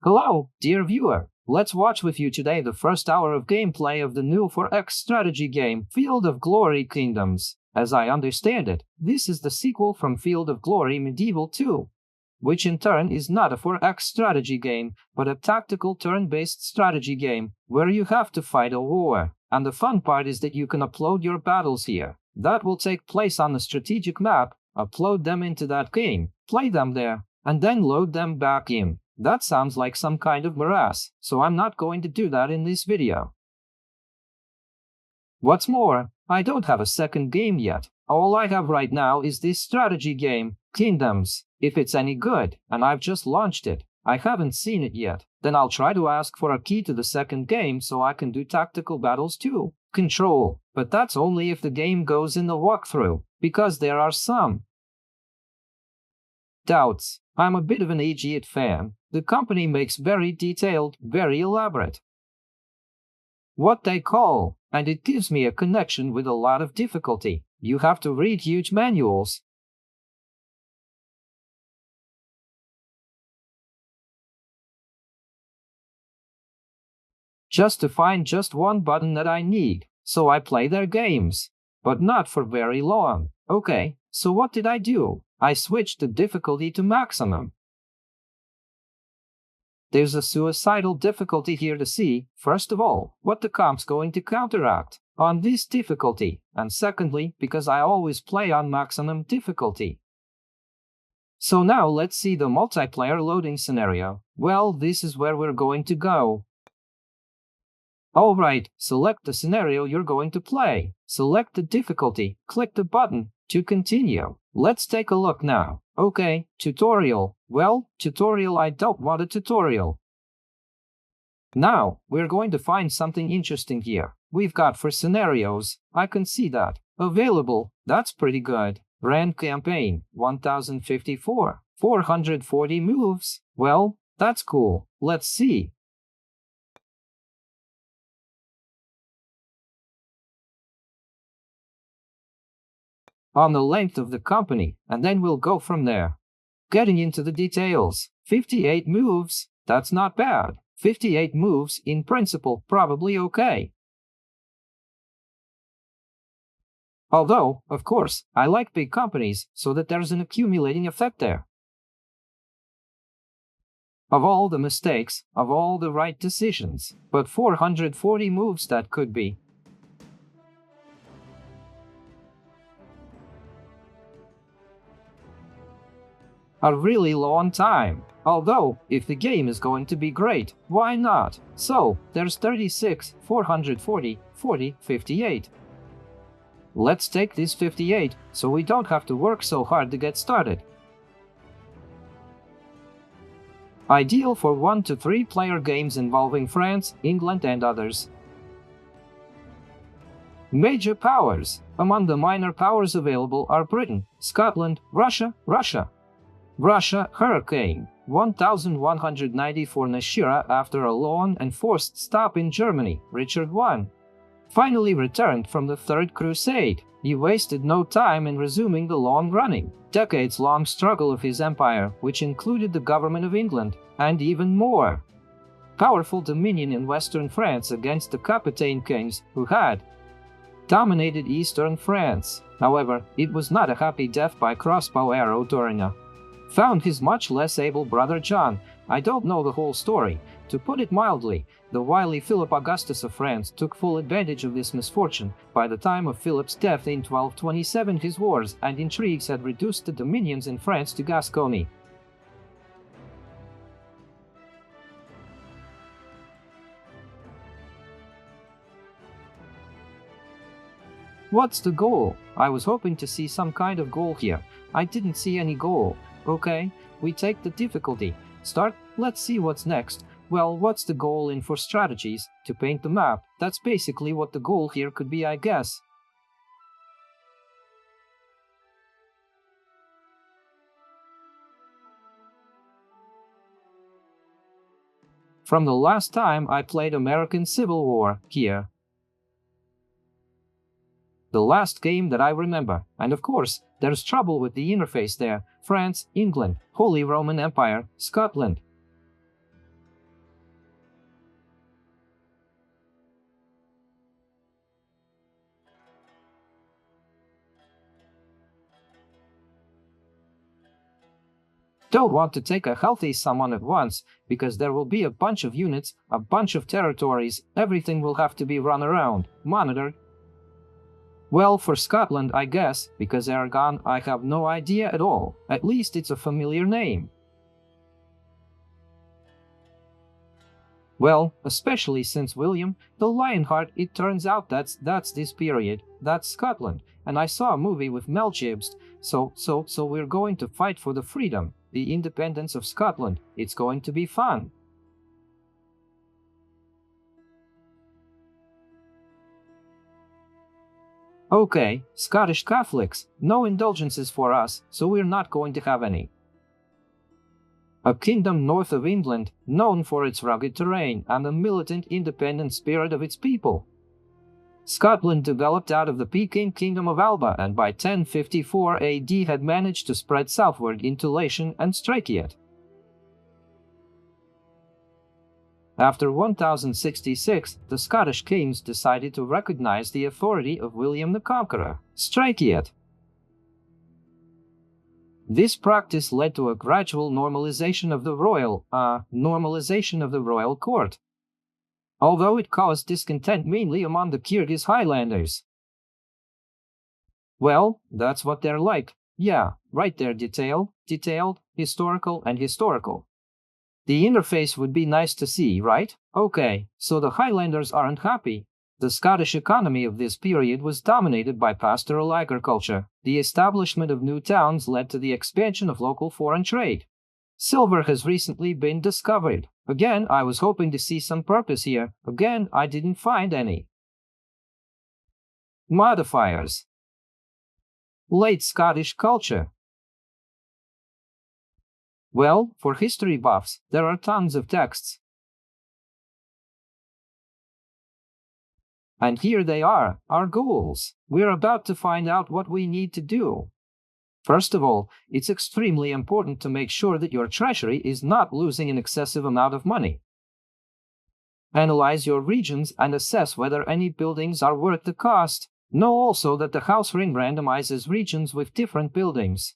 Hello, dear viewer. Let's watch with you today the first hour of gameplay of the new 4X strategy game, Field of Glory Kingdoms. As I understand it, this is the sequel from Field of Glory Medieval 2, which in turn is not a 4X strategy game, but a tactical turn-based strategy game, where you have to fight a war. And the fun part is that you can upload your battles here. That will take place on the strategic map, upload them into that game, play them there, and then load them back in. That sounds like some kind of morass, so I'm not going to do that in this video. What's more, I don't have a second game yet. All I have right now is this strategy game, Kingdoms. If it's any good, and I've just launched it, I haven't seen it yet, then I'll try to ask for a key to the second game so I can do tactical battles too. Control. But that's only if the game goes in the walkthrough, because there are some doubts. I'm a bit of an AG8 fan. The company makes very detailed, very elaborate what they call, and it gives me a connection with a lot of difficulty. You have to read huge manuals just to find just one button that I need, so I play their games. But not for very long. Okay, so what did I do? I switched the difficulty to maximum. There's a suicidal difficulty here to see, first of all, what the comp's going to counteract on this difficulty, and secondly, because I always play on maximum difficulty. So now let's see the multiplayer loading scenario. Well, this is where we're going to go. Alright, select the scenario you're going to play. Select the difficulty, click the button to continue. Let's take a look now. Okay, tutorial. Well, tutorial, I don't want a tutorial. Now, we're going to find something interesting here. We've got for scenarios, I can see that. Available, that's pretty good. Brand campaign, 1054. 440 moves. Well, that's cool. Let's see. On the length of the company, and then we'll go from there. Getting into the details. 58 moves, that's not bad. 58 moves, in principle, probably okay. Although, of course, I like big companies, so that there's an accumulating effect there. Of all the mistakes, of all the right decisions, but 440 moves that could be. A really long time. Although, if the game is going to be great, why not? So, there's 36, 440, 40, 58. Let's take this 58, so we don't have to work so hard to get started. Ideal for 1 to 3 player games involving France, England and others. Major powers. Among the minor powers available are Britain, Scotland, Russia. Russia, Hurricane, 1194 Nashira after a long and forced stop in Germany, Richard I. Finally returned from the Third Crusade. He wasted no time in resuming the long-running, decades-long struggle of his empire, which included the government of England, and even more powerful dominion in western France against the Capitaine kings who had dominated eastern France. However, it was not a happy death by crossbow arrow Dorina. Found his much less able brother John. I don't know the whole story. To put it mildly, the wily Philip Augustus of France took full advantage of this misfortune. By the time of Philip's death in 1227, his wars and intrigues had reduced the dominions in France to Gascony. What's the goal? I was hoping to see some kind of goal here. I didn't see any goal. Okay, we take the difficulty. Start, let's see what's next. Well, what's the goal in for strategies? To paint the map. That's basically what the goal here could be, I guess. From the last time I played American Civil War here. The last game that I remember, and of course, there's trouble with the interface there. France, England, Holy Roman Empire, Scotland. Don't want to take a healthy sum on at once, because there will be a bunch of units, a bunch of territories, everything will have to be run around, monitored. Well, for Scotland, I guess, because Aragon, I have no idea at all. At least it's a familiar name. Well, especially since William, the Lionheart, it turns out that's this period, that's Scotland, and I saw a movie with Mel Gibson, so we're going to fight for the freedom, the independence of Scotland. It's going to be fun. Okay, Scottish Catholics, no indulgences for us, so we're not going to have any. A kingdom north of England, known for its rugged terrain and the militant independent spirit of its people. Scotland developed out of the Peking Kingdom of Alba and by 1054 AD had managed to spread southward into Latium and Strakiat. After 1066, the Scottish kings decided to recognize the authority of William the Conqueror, Strakiat. This practice led to a gradual normalization of the royal court, although it caused discontent mainly among the Kyrgyz Highlanders. Well, that's what they're like. Yeah, right there, detailed, historical, and historical. The interface would be nice to see, right? Okay, so the Highlanders aren't happy. The Scottish economy of this period was dominated by pastoral agriculture. The establishment of new towns led to the expansion of local foreign trade. Silver has recently been discovered. Again, I was hoping to see some purpose here. Again, I didn't find any. Modifiers. Late Scottish culture. Well, for history buffs, there are tons of texts. And here they are, our goals. We're about to find out what we need to do. First of all, it's extremely important to make sure that your treasury is not losing an excessive amount of money. Analyze your regions and assess whether any buildings are worth the cost. Know also that the house ring randomizes regions with different buildings.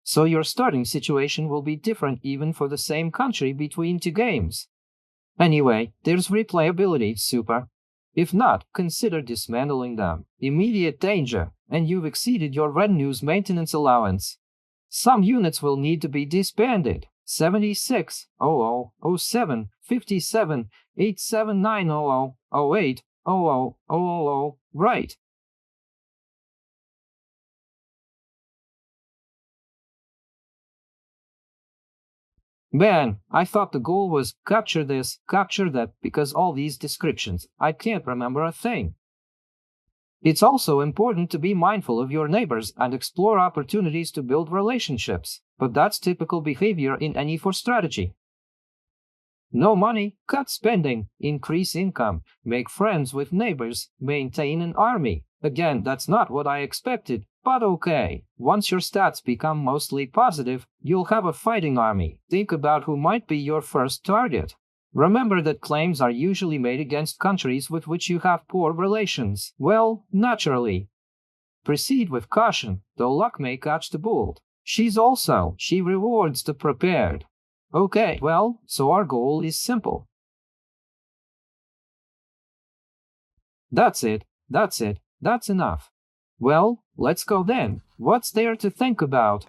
So your starting situation will be different even for the same country between two games. Anyway, there's replayability, super. If not, consider dismantling them. Immediate danger, and you've exceeded your revenue's maintenance allowance. Some units will need to be disbanded. 76, 00, 07, 57, 87900, 08, 00, 000, right. Man, I thought the goal was capture this, capture that, because all these descriptions, I can't remember a thing. It's also important to be mindful of your neighbors and explore opportunities to build relationships, but that's typical behavior in any for strategy. No money, cut spending, increase income, make friends with neighbors, maintain an army. Again, that's not what I expected, but okay. Once your stats become mostly positive, you'll have a fighting army. Think about who might be your first target. Remember that claims are usually made against countries with which you have poor relations. Well, naturally. Proceed with caution, though luck may catch the bull. She rewards the prepared. Okay, well, so our goal is simple. That's it, that's enough. Well, let's go then. What's there to think about?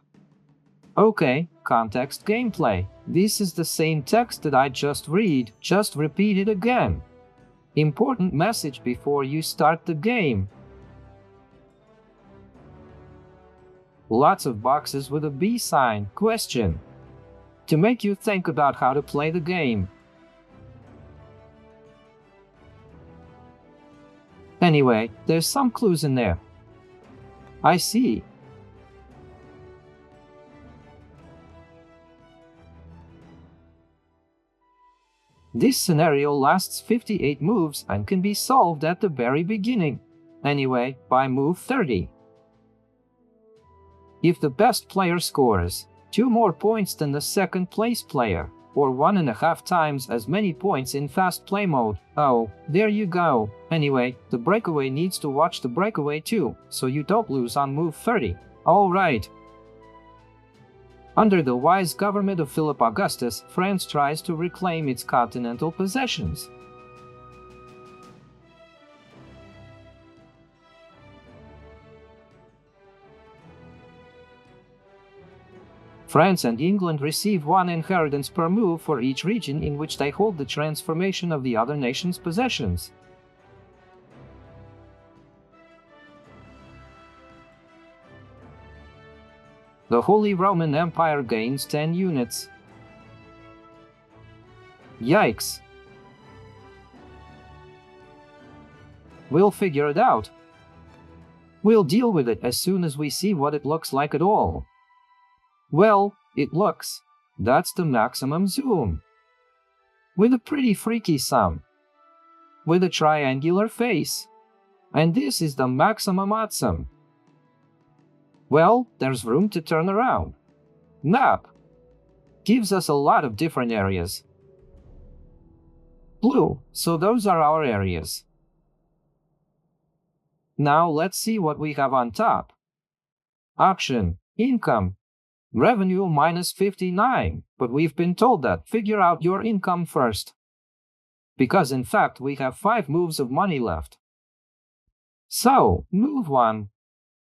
Okay, context gameplay. This is the same text that I just read, just repeat it again. Important message before you start the game. Lots of boxes with a B sign, question. To make you think about how to play the game. Anyway, there's some clues in there. I see. This scenario lasts 58 moves and can be solved at the very beginning. Anyway, by move 30. If the best player scores 2 more points than the second place player, or 1.5 times as many points in fast play mode. Oh, there you go. Anyway, the breakaway needs to watch the breakaway too, so you don't lose on move 30. Alright. Under the wise government of Philip Augustus, France tries to reclaim its continental possessions. France and England receive one inheritance per move for each region in which they hold the transformation of the other nation's possessions. The Holy Roman Empire gains 10 units. Yikes. We'll figure it out. We'll deal with it as soon as we see what it looks like at all. Well, it looks. That's the maximum zoom. With a pretty freaky sum. With a triangular face. And this is the maximum odd sum. Well, there's room to turn around. Map. Gives us a lot of different areas. Blue, so those are our areas. Now let's see what we have on top. Auction, income, revenue minus 59, but we've been told that figure out your income first. Because in fact we have 5 moves of money left. So, move 1.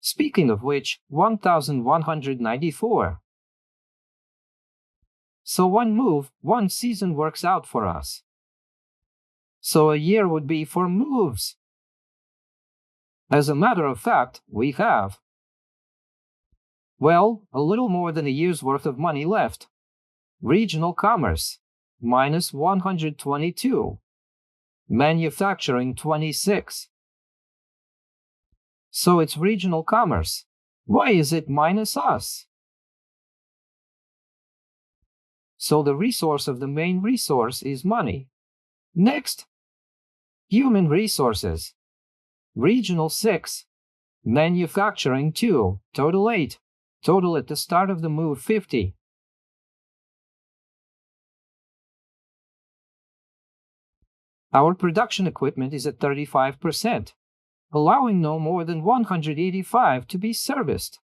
Speaking of which, 1194. So one move, one season works out for us. So a year would be 4 moves. As a matter of fact, we have, well, a little more than a year's worth of money left. Regional commerce, minus 122. Manufacturing, 26. So it's regional commerce. Why is it minus us? So the resource of the main resource is money. Next, human resources. Regional 6. Manufacturing 2. Total 8. Total at the start of the move 50. Our production equipment is at 35%. Allowing no more than 185 to be serviced.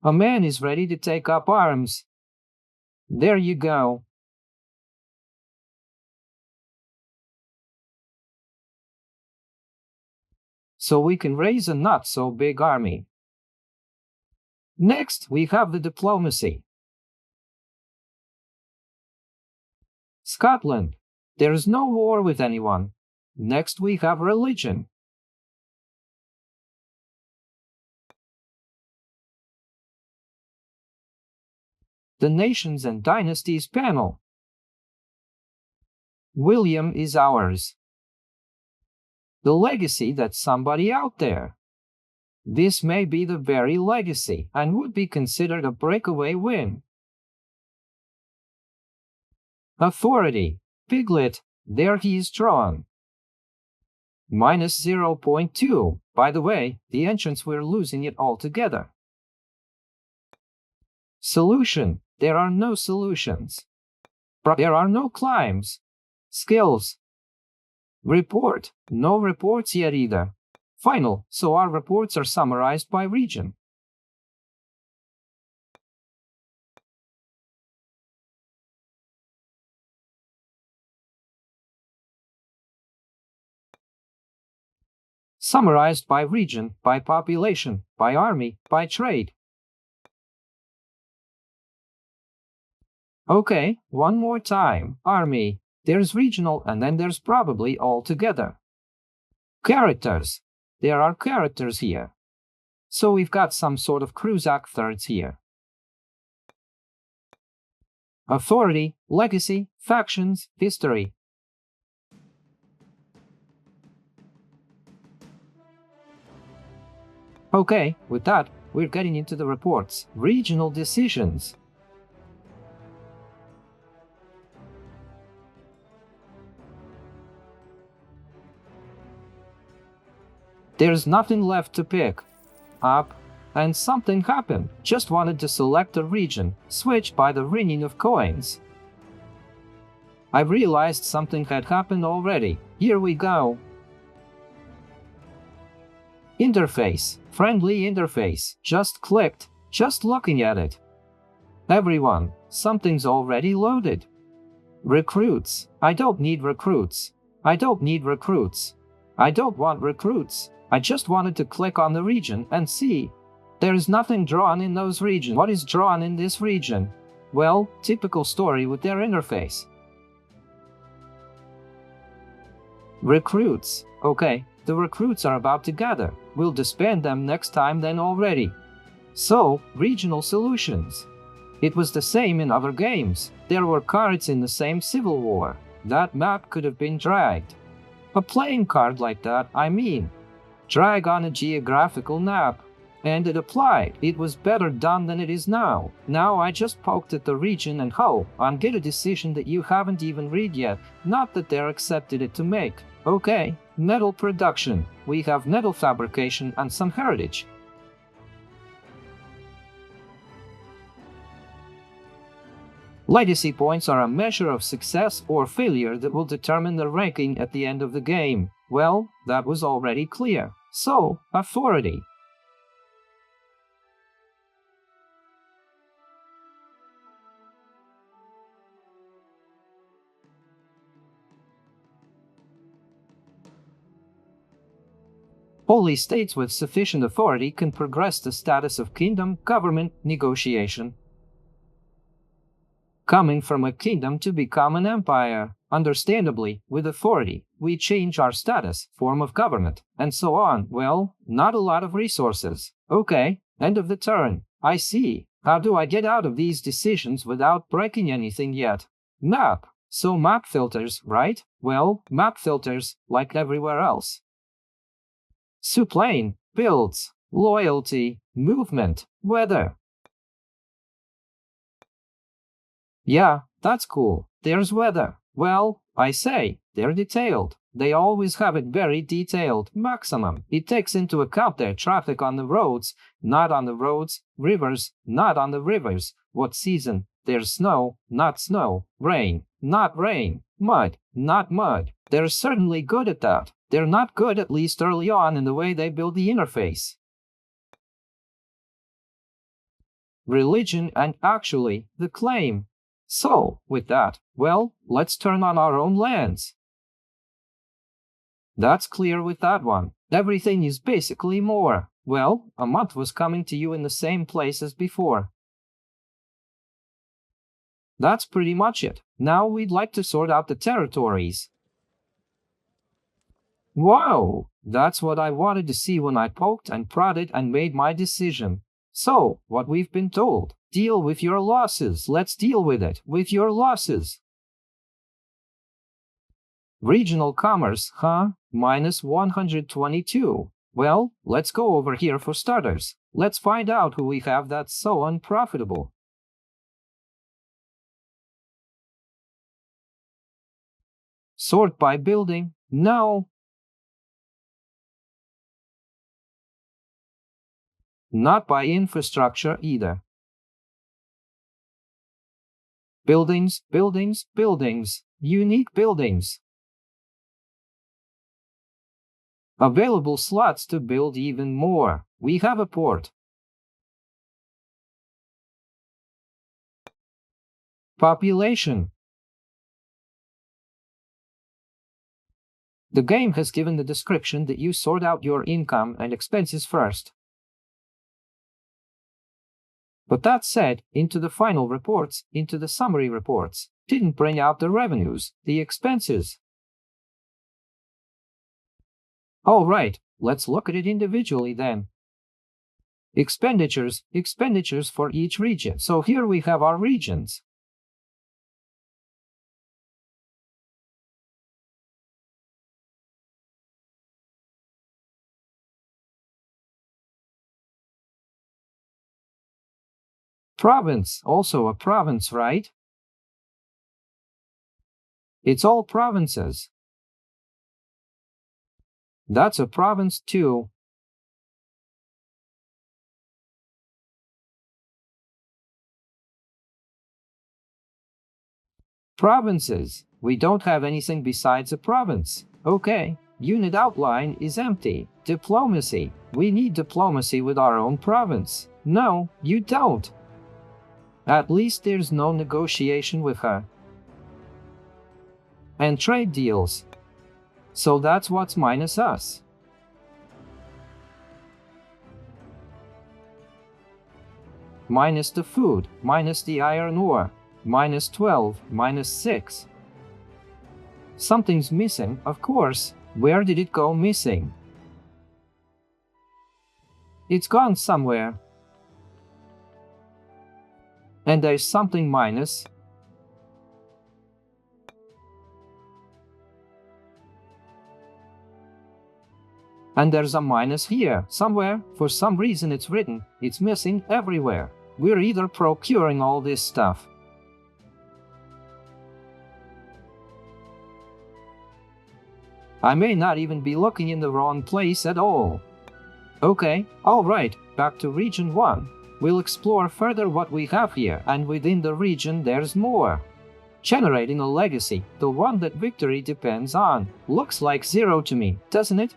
A man is ready to take up arms. There you go. So we can raise a not so big army. Next, we have the diplomacy. Scotland. There is no war with anyone. Next we have religion. The Nations and Dynasties panel. William is ours. The legacy that's somebody out there. This may be the very legacy and would be considered a breakaway win. Authority. Piglet, there he is drawn. Minus 0.2. By the way, the entrance we're losing it altogether. Solution. There are no solutions. There are no climbs. Skills. Report. No reports yet either. Final. So our reports are summarized by region. Summarized by region, by population, by army, by trade. Okay, one more time. Army. There's regional and then there's probably all together. Characters. There are characters here. So we've got some sort of Crusac thirds here. Authority, legacy, factions, history. Okay, with that, we're getting into the reports. Regional decisions. There's nothing left to pick. Up, and something happened. Just wanted to select a region, switch by the ringing of coins. I realized something had happened already. Here we go. Interface. Friendly interface. Just clicked. Just looking at it. Everyone, something's already loaded. Recruits. I don't need recruits. I don't need recruits. I don't want recruits. I just wanted to click on the region and see. There is nothing drawn in those regions. What is drawn in this region? Well, typical story with their interface. Recruits. Okay, the recruits are about to gather. We'll disband them next time then already. So, regional solutions. It was the same in other games. There were cards in the same Civil War. That map could have been dragged. A playing card like that, I mean. Drag on a geographical map. And it applied. It was better done than it is now. Now I just poked at the region and and get a decision that you haven't even read yet. Not that they're accepted it to make. Okay, metal production. We have metal fabrication and some heritage. Legacy points are a measure of success or failure that will determine the ranking at the end of the game. Well, that was already clear. So, authority. Only states with sufficient authority can progress the status of kingdom, government, negotiation. Coming from a kingdom to become an empire. Understandably, with authority, we change our status, form of government, and so on. Well, not a lot of resources. Okay, end of the turn. I see. How do I get out of these decisions without breaking anything yet? Map. So map filters, right? Well, map filters, like everywhere else. Subplane, builds, loyalty, movement, weather. Yeah, that's cool. There's weather. Well, I say, they're detailed. They always have it very detailed, maximum. It takes into account their traffic on the roads, not on the roads, rivers, not on the rivers, what season, there's snow, not snow, rain, not rain, mud, not mud. They're certainly good at that. They're not good, at least early on, in the way they build the interface. Religion and actually, the claim. So, with that, well, let's turn on our own lands. That's clear with that one. Everything is basically more. Well, a month was coming to you in the same place as before. That's pretty much it. Now we'd like to sort out the territories. Wow! That's what I wanted to see when I poked and prodded and made my decision. So, what we've been told. Deal with your losses. Let's deal with it. With your losses. Regional commerce, huh? Minus 122. Well, let's go over here for starters. Let's find out who we have that's so unprofitable. Sort by building? No. Not by infrastructure either. Buildings, buildings, buildings. Unique buildings. Available slots to build even more. We have a port. Population. The game has given the description that you sort out your income and expenses first. But that said, into the final reports, into the summary reports, didn't bring out the revenues, the expenses. All right, let's look at it individually then. Expenditures for each region. So here we have our regions. Province, also a province, right? It's all provinces. That's a province too. Provinces. We don't have anything besides a province. Okay, unit outline is empty. Diplomacy. We need diplomacy with our own province. No, you don't. At least there's no negotiation with her. And trade deals. So that's what's minus us. Minus the food, minus the iron ore, minus 12, minus 6. Something's missing, of course. Where did it go missing? It's gone somewhere. And there's something minus. And there's a minus here, somewhere. For some reason it's written. It's missing everywhere. We're either procuring all this stuff. I may not even be looking in the wrong place at all. Okay, alright, back to Region 1. We'll explore further what we have here, and within the region there's more. Generating a legacy, the one that victory depends on. Looks like 0 to me, doesn't it?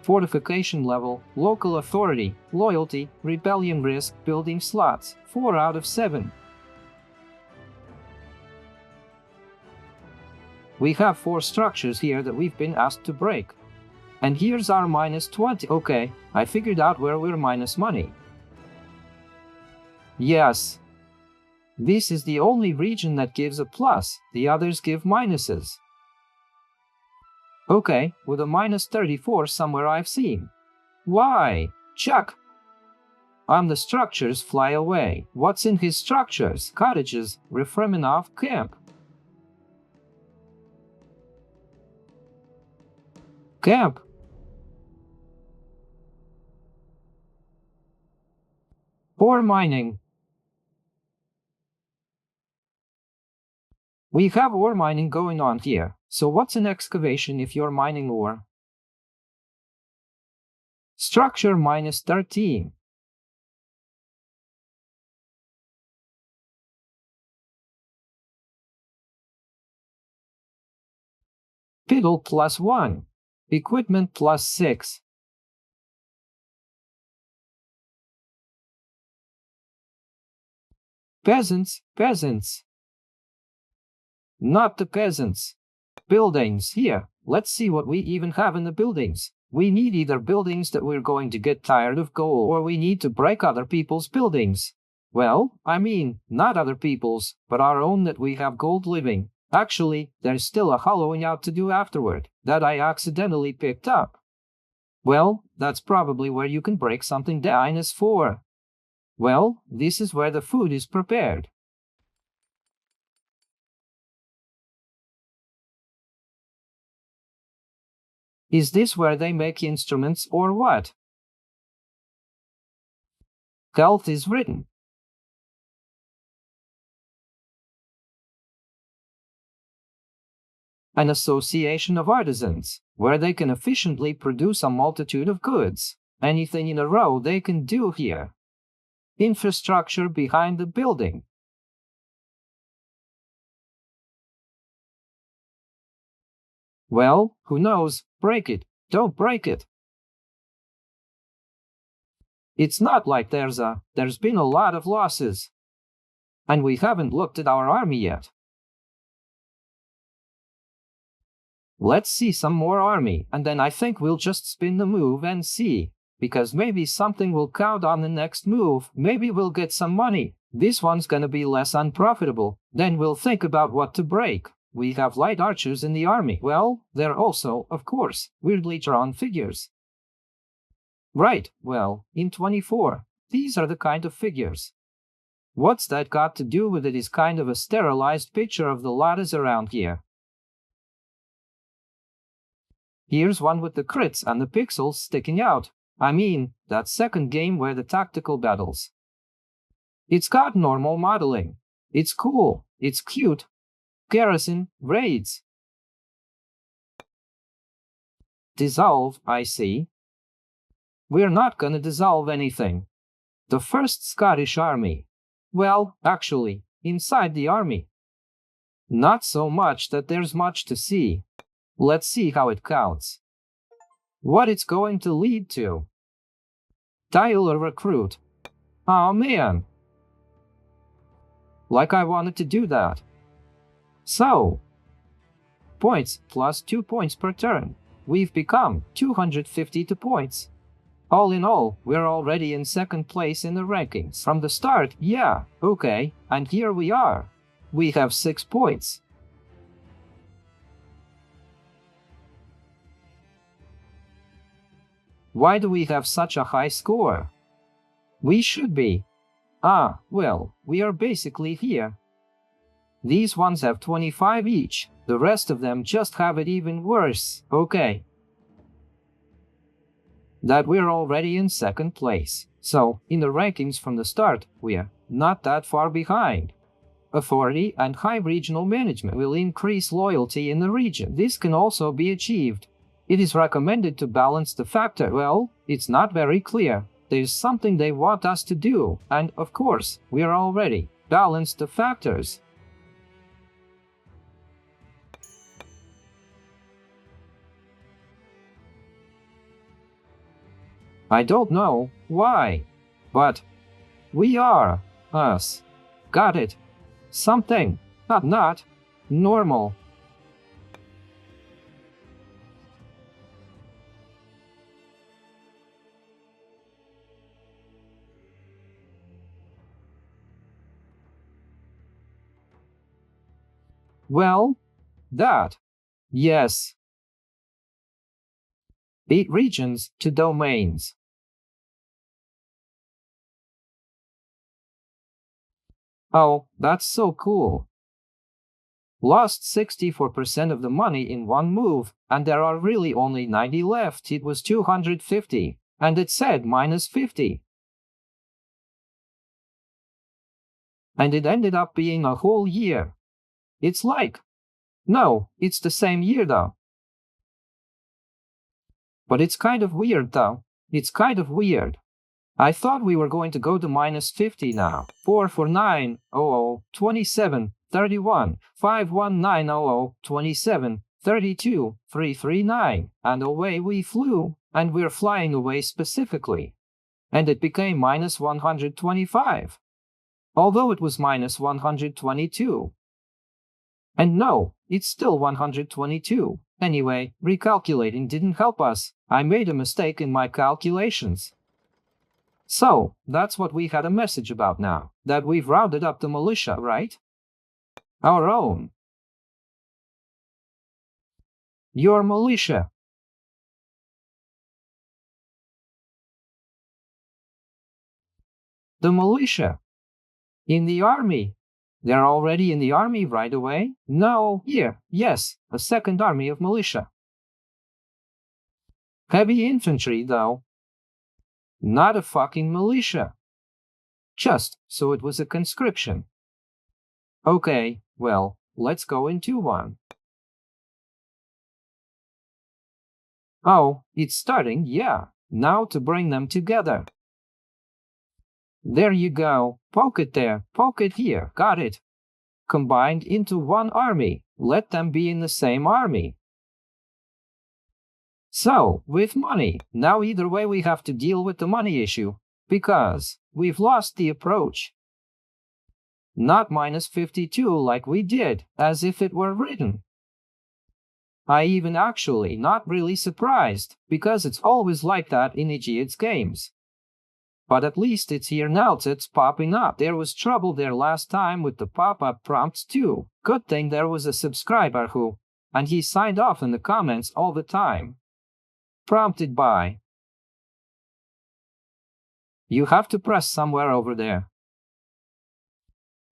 Fortification level, local authority, loyalty, rebellion risk, building slots, 4 out of 7. We have 4 structures here that we've been asked to break. And here's our minus 20. Okay, I figured out where we're minus money. Yes. This is the only region that gives a plus, the others give minuses. Okay, with a minus 34 somewhere I've seen. Why? Chuck! On the structures fly away. What's in his structures? Cottages, Refremenov camp. Camp. Ore mining. We have ore mining going on here. So what's an excavation if you're mining ore? Structure minus 13. Fiddle plus 1. Equipment plus 6. Peasants, peasants. Not the peasants. Buildings, here. Let's see what we even have in the buildings. We need either buildings that we're going to get tired of gold, or we need to break other people's buildings. Well, I mean, not other people's, but our own that we have gold living. Actually, there's still a hollowing out to do afterward, that I accidentally picked up. Well, that's probably where you can break something -4. Well, this is where the food is prepared. Is this where they make instruments or what? Health is written. An association of artisans, where they can efficiently produce a multitude of goods. Anything in a row they can do here. Infrastructure behind the building. Well, who knows? Break it. Don't break it. It's not like there's been a lot of losses. And we haven't looked at our army yet. Let's see some more army, and then I think we'll just spin the move and see. Because maybe something will count on the next move, maybe we'll get some money. This one's gonna be less unprofitable. Then we'll think about what to break. We have light archers in the army. Well, they're also, of course, weirdly drawn figures. Right, well, in 24, these are the kind of figures. What's that got to do with it is kind of a sterilized picture of the ladders around here. Here's one with the crits and the pixels sticking out. I mean, that second game where the tactical battles. It's got normal modeling. It's cool. It's cute. Garrison, raids. Dissolve, I see. We're not gonna dissolve anything. The 1st Scottish Army. Well, actually, inside the army. Not so much that there's much to see. Let's see how it counts. what it's going to lead to. Dial a recruit. Oh man. Like I wanted to do that. So, points plus 2 points per turn. We've become 252 points. All in all, we're already in second place in the rankings. From the start, yeah, okay, and here we are. We have 6 points. Why do we have such a high score? We should be. Well, we are basically here. These ones have 25 each, the rest of them just have it even worse, okay. That we're already in second place, so in the rankings from the start, we're not that far behind. Authority and high regional management will increase loyalty in the region. This can also be achieved. It is recommended to balance the factor. Well, it's not very clear. There's something they want us to do, and of course, we're already balanced the factors. I don't know why, but we are us. Got it. Something, not normal. Well, that. Yes. 8 regions, 2 domains. Oh, that's so cool. Lost 64% of the money in one move, and there are really only 90 left. It was 250, and it said minus 50. And it ended up being a whole year. It's like, no, it's the same year though. But it's kind of weird though. It's kind of weird. I thought we were going to go to minus 50 now. 449, 00, 27, 31, 51900, 27, 32, 339, and away we flew, and we're flying away specifically. And it became minus 125. Although it was minus 122. And no, it's still 122. Anyway, recalculating didn't help us. I made a mistake in my calculations. So, that's what we had a message about now, that we've rounded up the militia, right? Our own. Your militia. The militia. In the army. They're already in the army right away? No, here, yes, a second army of militia. Heavy infantry, though. Not a fucking militia. Just so it was a conscription. Okay, well, let's go into one. Oh, it's starting, yeah. Now to bring them together. There you go. Poke it there, poke it here, got it. Combined into one army. Let them be in the same army. So, with money, now either way we have to deal with the money issue, because we've lost the approach. Not minus 52 like we did, as if it were written. I even actually not really surprised, because it's always like that in Idiots games. But at least it's here now, it's popping up. There was trouble there last time with the pop-up prompts too. Good thing there was a subscriber who, and he signed off in the comments all the time. Prompted by. You have to press somewhere over there.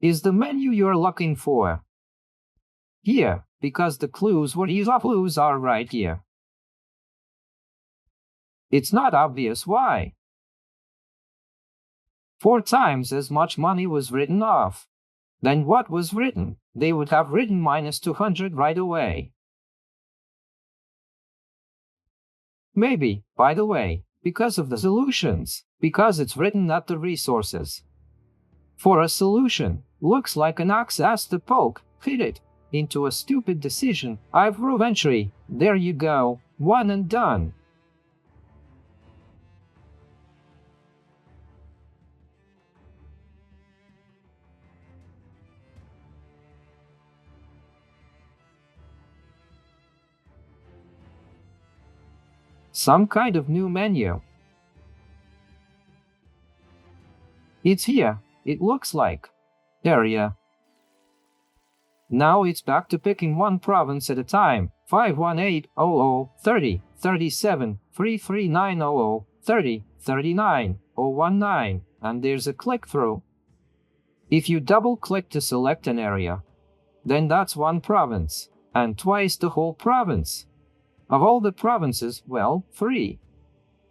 Is the menu you're looking for? Here, because the clues are right here. It's not obvious why. 4 times as much money was written off. Then what was written? They would have written minus 200 right away. Maybe, by the way, because of the solutions, because it's written at the resources. For a solution, looks like an axe has to poke, hit it, into a stupid decision. I've entry. There you go, one and done. Some kind of new menu. It's here, it looks like. Area. Now it's back to picking one province at a time. 51800 30 37 33900 30 39 019, and there's a click-through. If you double-click to select an area, then that's one province, and twice the whole province. Of all the provinces, well, 3.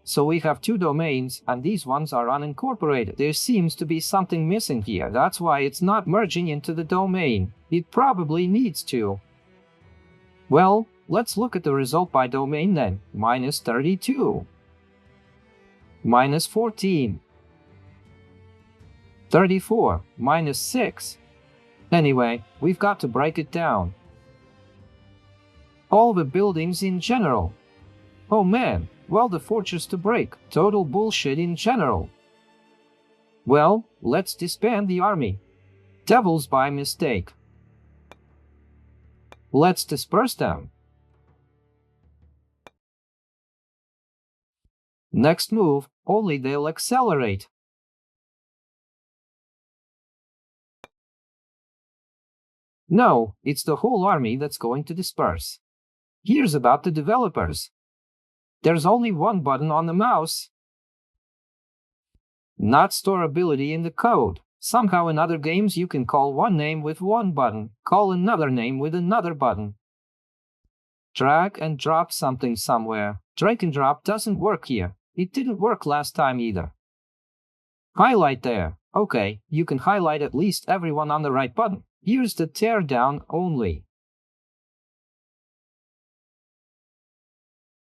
So we have 2 domains, and these ones are unincorporated. There seems to be something missing here. That's why it's not merging into the domain. It probably needs to. Well, let's look at the result by domain then. Minus 32. Minus 14. 34. Minus 6. Anyway, we've got to break it down. All the buildings in general. Oh man, well, the fortress to break. Total bullshit in general. Well, let's disband the army. Devils by mistake. Let's disperse them. Next move, only they'll accelerate. No, it's the whole army that's going to disperse. Here's about the developers. There's only one button on the mouse. Not storability in the code. Somehow in other games you can call one name with one button, call another name with another button. Drag and drop something somewhere. Drag and drop doesn't work here. It didn't work last time either. Highlight there. Okay, you can highlight at least everyone on the right button. Here's the tear down only.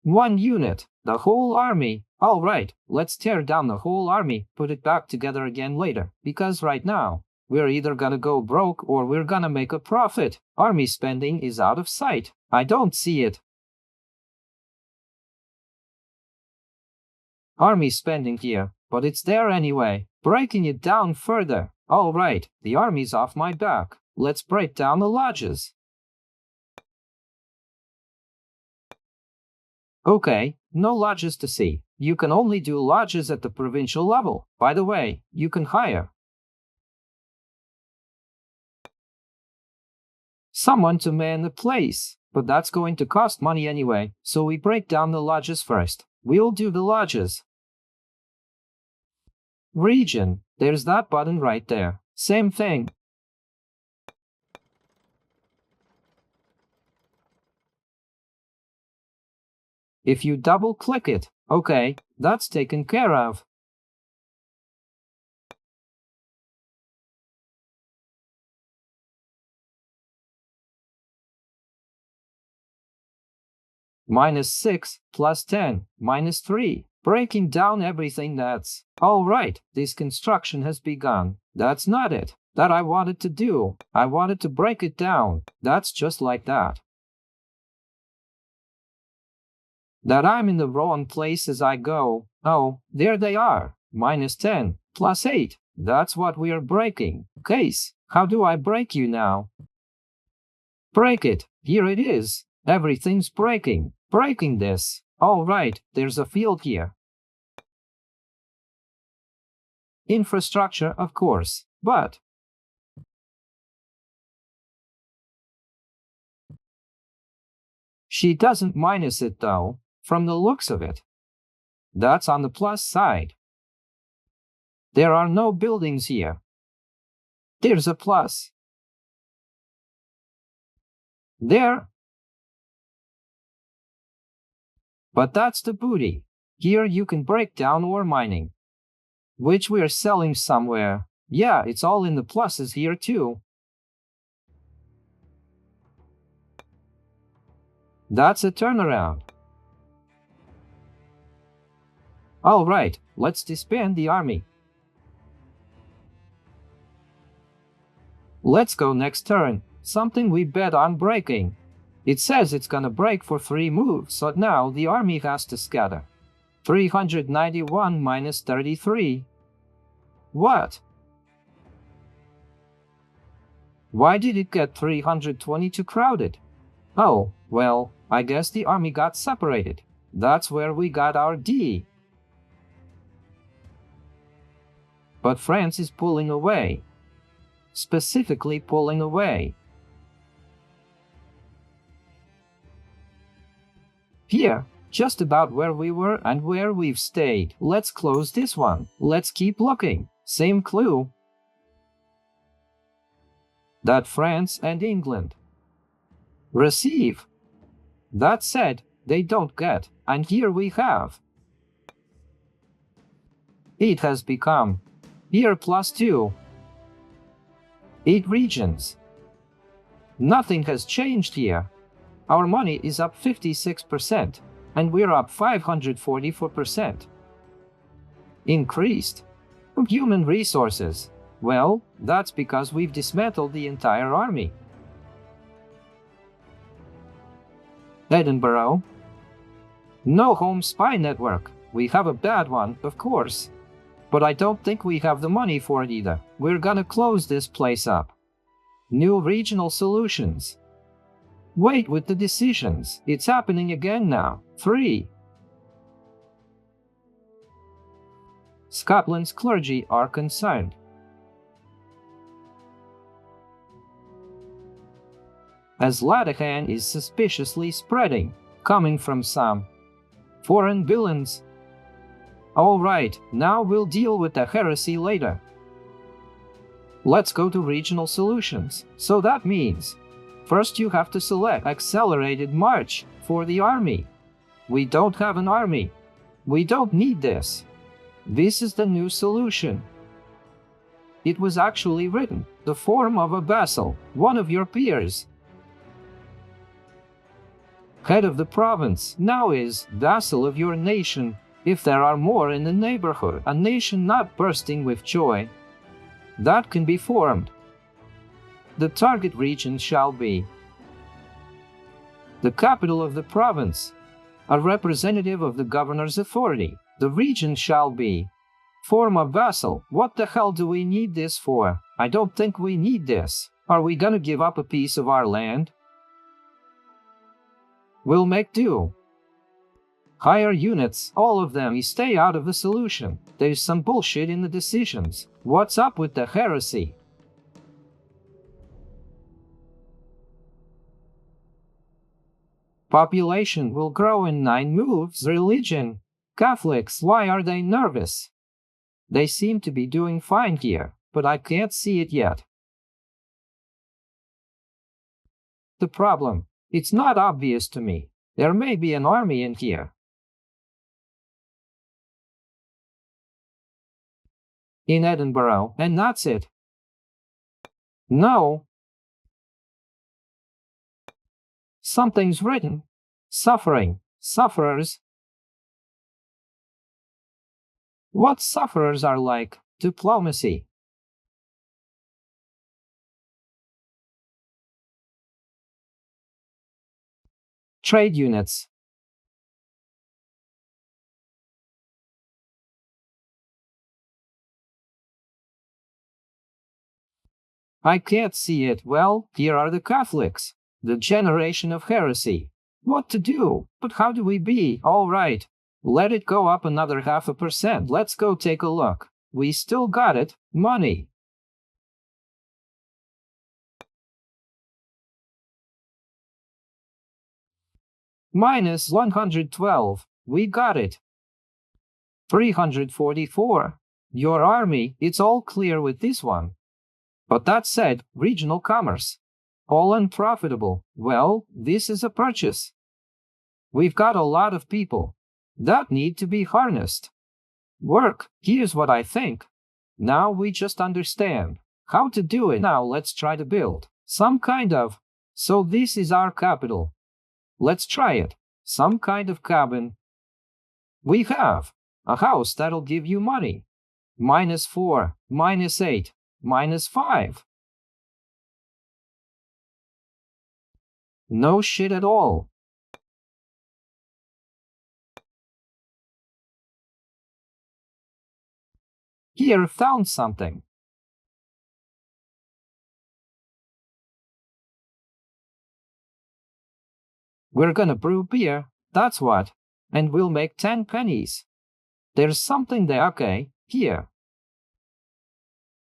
1 unit, the whole army. Alright, let's tear down the whole army, put it back together again later, because right now, we're either gonna go broke or we're gonna make a profit. Army spending is out of sight. I don't see it. Army spending here, but it's there anyway. Breaking it down further. Alright, the army's off my back. Let's break down the lodges. Okay, no lodges to see. You can only do lodges at the provincial level. By the way, you can hire someone to man the place, but that's going to cost money anyway, so we break down the lodges first. We'll do the lodges. Region, there's that button right there. Same thing. If you double-click it, okay, that's taken care of. -6 plus 10, -3. Breaking down everything that's... Alright, this construction has begun. That's not it. That I wanted to do. I wanted to break it down. That's just like that. That I'm in the wrong place as I go. Oh, there they are. -10 plus 8. That's what we are breaking. Case, how do I break you now? Break it. Here it is. Everything's breaking. Breaking this. All right, there's a field here. Infrastructure, of course, but she doesn't minus it though, from the looks of it. That's on the plus side. There are no buildings here. There's a plus. There. But that's the booty. Here you can break down ore mining, which we are selling somewhere. Yeah, it's all in the pluses here too. That's a turnaround. All right, let's disband the army. Let's go next turn. Something we bet on breaking. It says it's gonna break for 3 moves, so now the army has to scatter. 391 minus 33. What? Why did it get 322 crowded? Oh, well, I guess the army got separated. That's where we got our D. But France is pulling away. Specifically pulling away. Here, just about where we were and where we've stayed. Let's close this one. Let's keep looking. Same clue. That France and England receive. That said, they don't get, and here we have. It has become here +2. 8 regions. Nothing has changed here. Our money is up 56%, and we're up 544%. Increased. Human resources. Well, that's because we've dismantled the entire army. Edinburgh. No home spy network. We have a bad one, of course. But I don't think we have the money for it either. We're gonna close this place up. New regional solutions. Wait with the decisions. It's happening again now. 3. Scotland's clergy are concerned. As Ladahan is suspiciously spreading, coming from some foreign villains. Alright, now we'll deal with the heresy later. Let's go to regional solutions. So that means, first you have to select accelerated march for the army. We don't have an army. We don't need this. This is the new solution. It was actually written, the form of a vassal, one of your peers. Head of the province now is vassal of your nation. If there are more in the neighborhood, a nation not bursting with joy, that can be formed. The target region shall be the capital of the province, a representative of the governor's authority. The region shall be form a vassal. What the hell do we need this for? I don't think we need this. Are we gonna give up a piece of our land? We'll make do. Higher units, all of them, stay out of the solution. There's some bullshit in the decisions. What's up with the heresy? Population will grow in 9 moves. Religion. Catholics, why are they nervous? They seem to be doing fine here, but I can't see it yet. The problem, it's not obvious to me. There may be an army in here. In Edinburgh, and that's it. No. Something's written. Suffering. Sufferers. What sufferers are like? Diplomacy. Trade units. I can't see it. Well, here are the Catholics. The generation of heresy. What to do? But how do we be? All right. Let it go up another 0.5%. Let's go take a look. We still got it. Money. Minus 112. We got it. 344. Your army, it's all clear with this one. But that said, regional commerce. All unprofitable. Well, this is a purchase. We've got a lot of people that need to be harnessed. Work, here's what I think. Now we just understand how to do it. Now let's try to build some kind of. So this is our capital. Let's try it. Some kind of cabin. We have a house that'll give you money. -4, -8, -5. No shit at all. Here, found something. We're gonna brew beer, that's what. and we'll make 10 pennies. There's something there. Okay, here.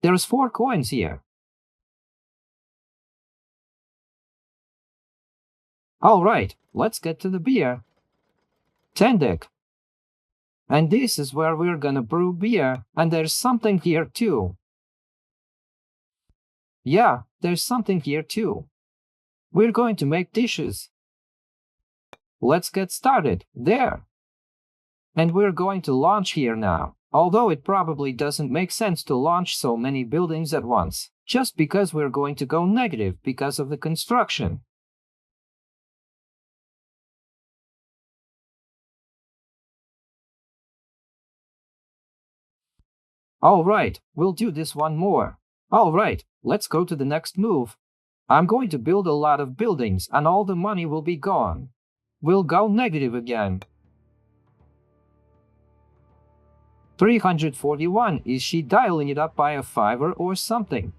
There's 4 coins here. All right, let's get to the beer. 10 deck. And this is where we're gonna brew beer, and there's something here too. Yeah, there's something here too. We're going to make dishes. Let's get started. There. And we're going to launch here now. Although it probably doesn't make sense to launch so many buildings at once, just because we're going to go negative because of the construction. Alright, we'll do this one more. Alright, let's go to the next move. I'm going to build a lot of buildings and all the money will be gone. We'll go negative again. 341, is she dialing it up by a fiver or something?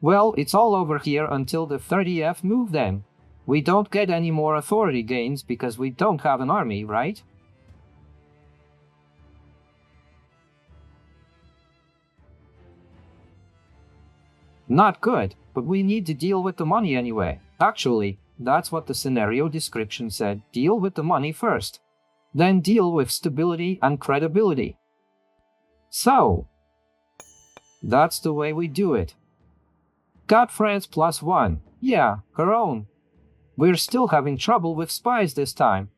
Well, it's all over here until the 30th move then. We don't get any more authority gains because we don't have an army, right? Not good, but we need to deal with the money anyway. Actually, that's what the scenario description said. Deal with the money first. Then deal with stability and credibility. So, that's the way we do it. Got France +1. Yeah, her own. We're still having trouble with spies this time.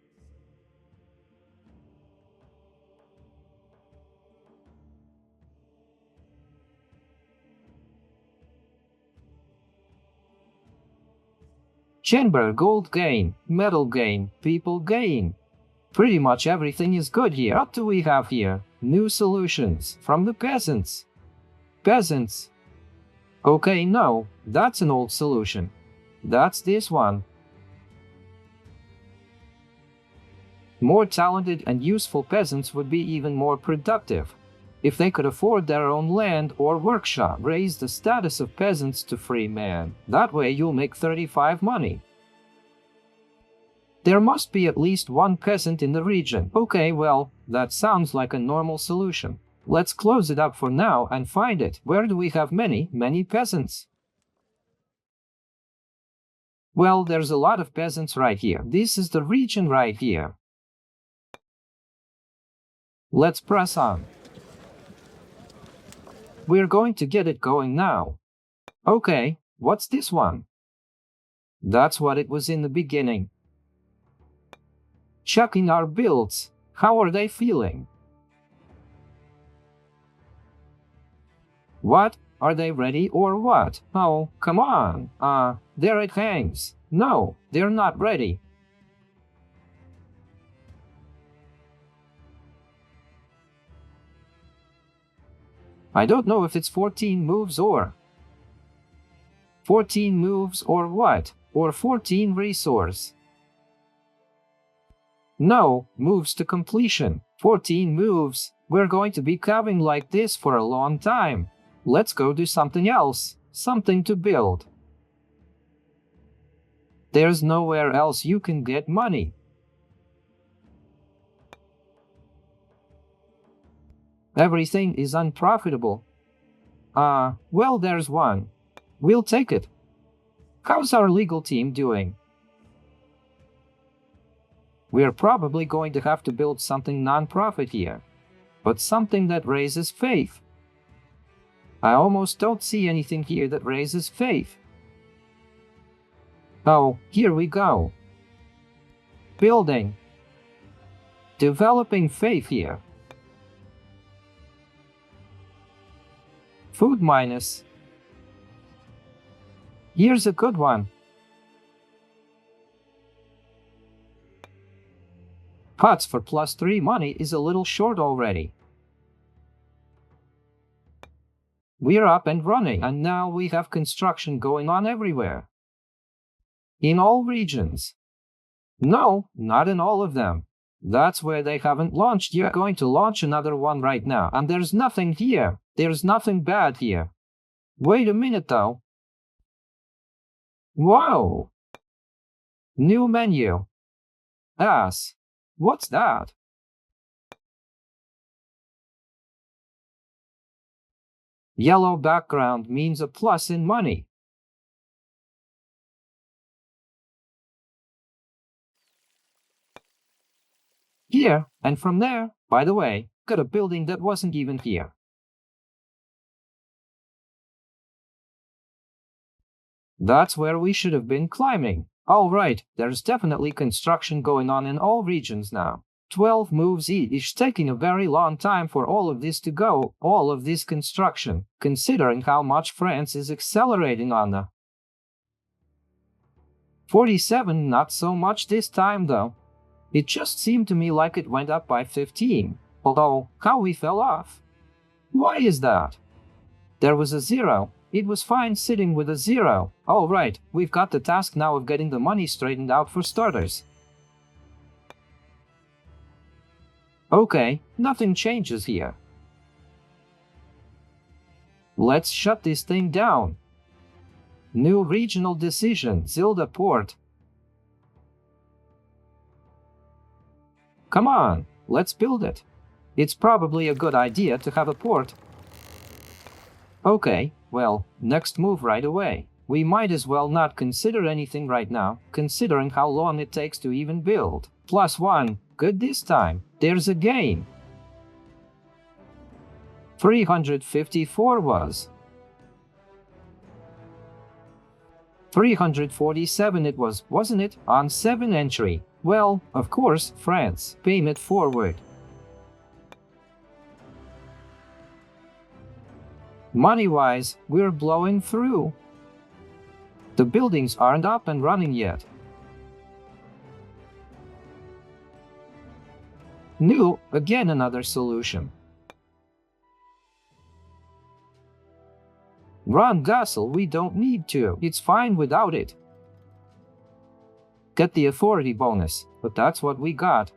Chamber gold gain, metal gain, people gain. Pretty much everything is good here. What do we have here? New solutions from the peasants. Peasants. Okay, no, that's an old solution. That's this one. More talented and useful peasants would be even more productive. If they could afford their own land or workshop, raise the status of peasants to free man. That way you'll make 35 money. There must be at least one peasant in the region. Okay, well, that sounds like a normal solution. Let's close it up for now and find it. Where do we have many peasants? Well, there's a lot of peasants right here. This is the region right here. Let's press on. We're going to get it going now. Okay, what's this one? That's what it was in the beginning. Checking our builds. How are they feeling? What? Are they ready or what? Oh, come on. There it hangs. No, they're not ready. I don't know if it's 14 moves or 14 moves or what, or 14 resource. No, moves to completion. 14 moves. We're going to be coming like this for a long time. Let's go do something else, something to build. There's nowhere else you can get money. Everything is unprofitable. Well, there's one. We'll take it. How's our legal team doing? We're probably going to have to build something non-profit here, but something that raises faith. I almost don't see anything here that raises faith. Oh, here we go. Building. Developing faith here. Food minus. Here's a good one. Pots for +3 money is a little short already. We're up and running, and now we have construction going on everywhere. In all regions. No, not in all of them. That's where they haven't launched. You're going to launch another one right now, and there's nothing here. There's nothing bad here. Wait a minute though. Whoa! New menu. Ass. What's that? Yellow background means a plus in money. Here, and from there, by the way, got a building that wasn't even here. That's where we should have been climbing. All right, there's definitely construction going on in all regions now. 12 moves each, taking a very long time for all of this to go, all of this construction, considering how much France is accelerating on the 47, not so much this time though. It just seemed to me like it went up by 15, although how we fell off. Why is that? There was a 0. It was fine sitting with a 0. All right, we've got the task now of getting the money straightened out for starters. Okay, nothing changes here. Let's shut this thing down. New regional decision, Zilda Port. Come on, let's build it. It's probably a good idea to have a port. Okay, well, next move right away. We might as well not consider anything right now, considering how long it takes to even build. +1, good this time. There's a gain. 354 was. 347 it was, wasn't it? On 7 entry. Well, of course, France. Payment forward. Money-wise, we're blowing through. The buildings aren't up and running yet. New, again another solution. Run Gassel, we don't need to. It's fine without it. Get the authority bonus, but that's what we got.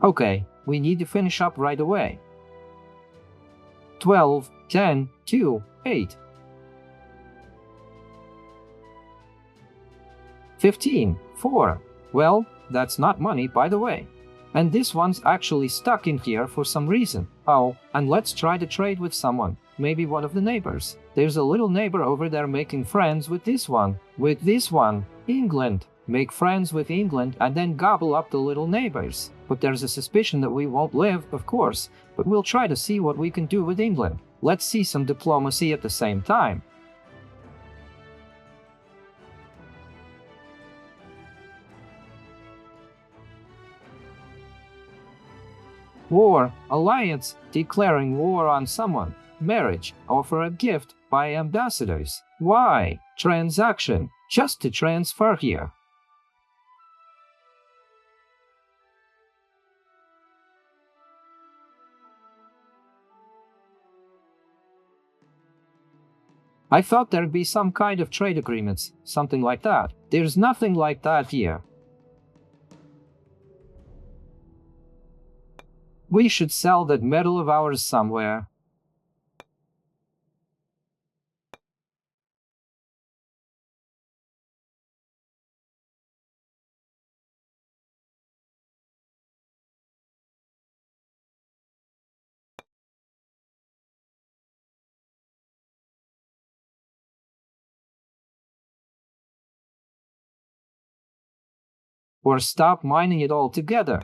Okay, we need to finish up right away. 12, 10, 2, 8. 15, 4. Well, that's not money, by the way. And this one's actually stuck in here for some reason. Oh, and let's try to trade with someone. Maybe one of the neighbors. There's a little neighbor over there making friends with this one. With this one. England. Make friends with England and then gobble up the little neighbors. But there's a suspicion that we won't live, of course. But we'll try to see what we can do with England. Let's see some diplomacy at the same time. War, alliance, declaring war on someone, marriage, offer a gift, by ambassadors. Why? Transaction, just to transfer here. I thought there'd be some kind of trade agreements, something like that. There's nothing like that here. We should sell that medal of ours somewhere. Or stop mining it altogether.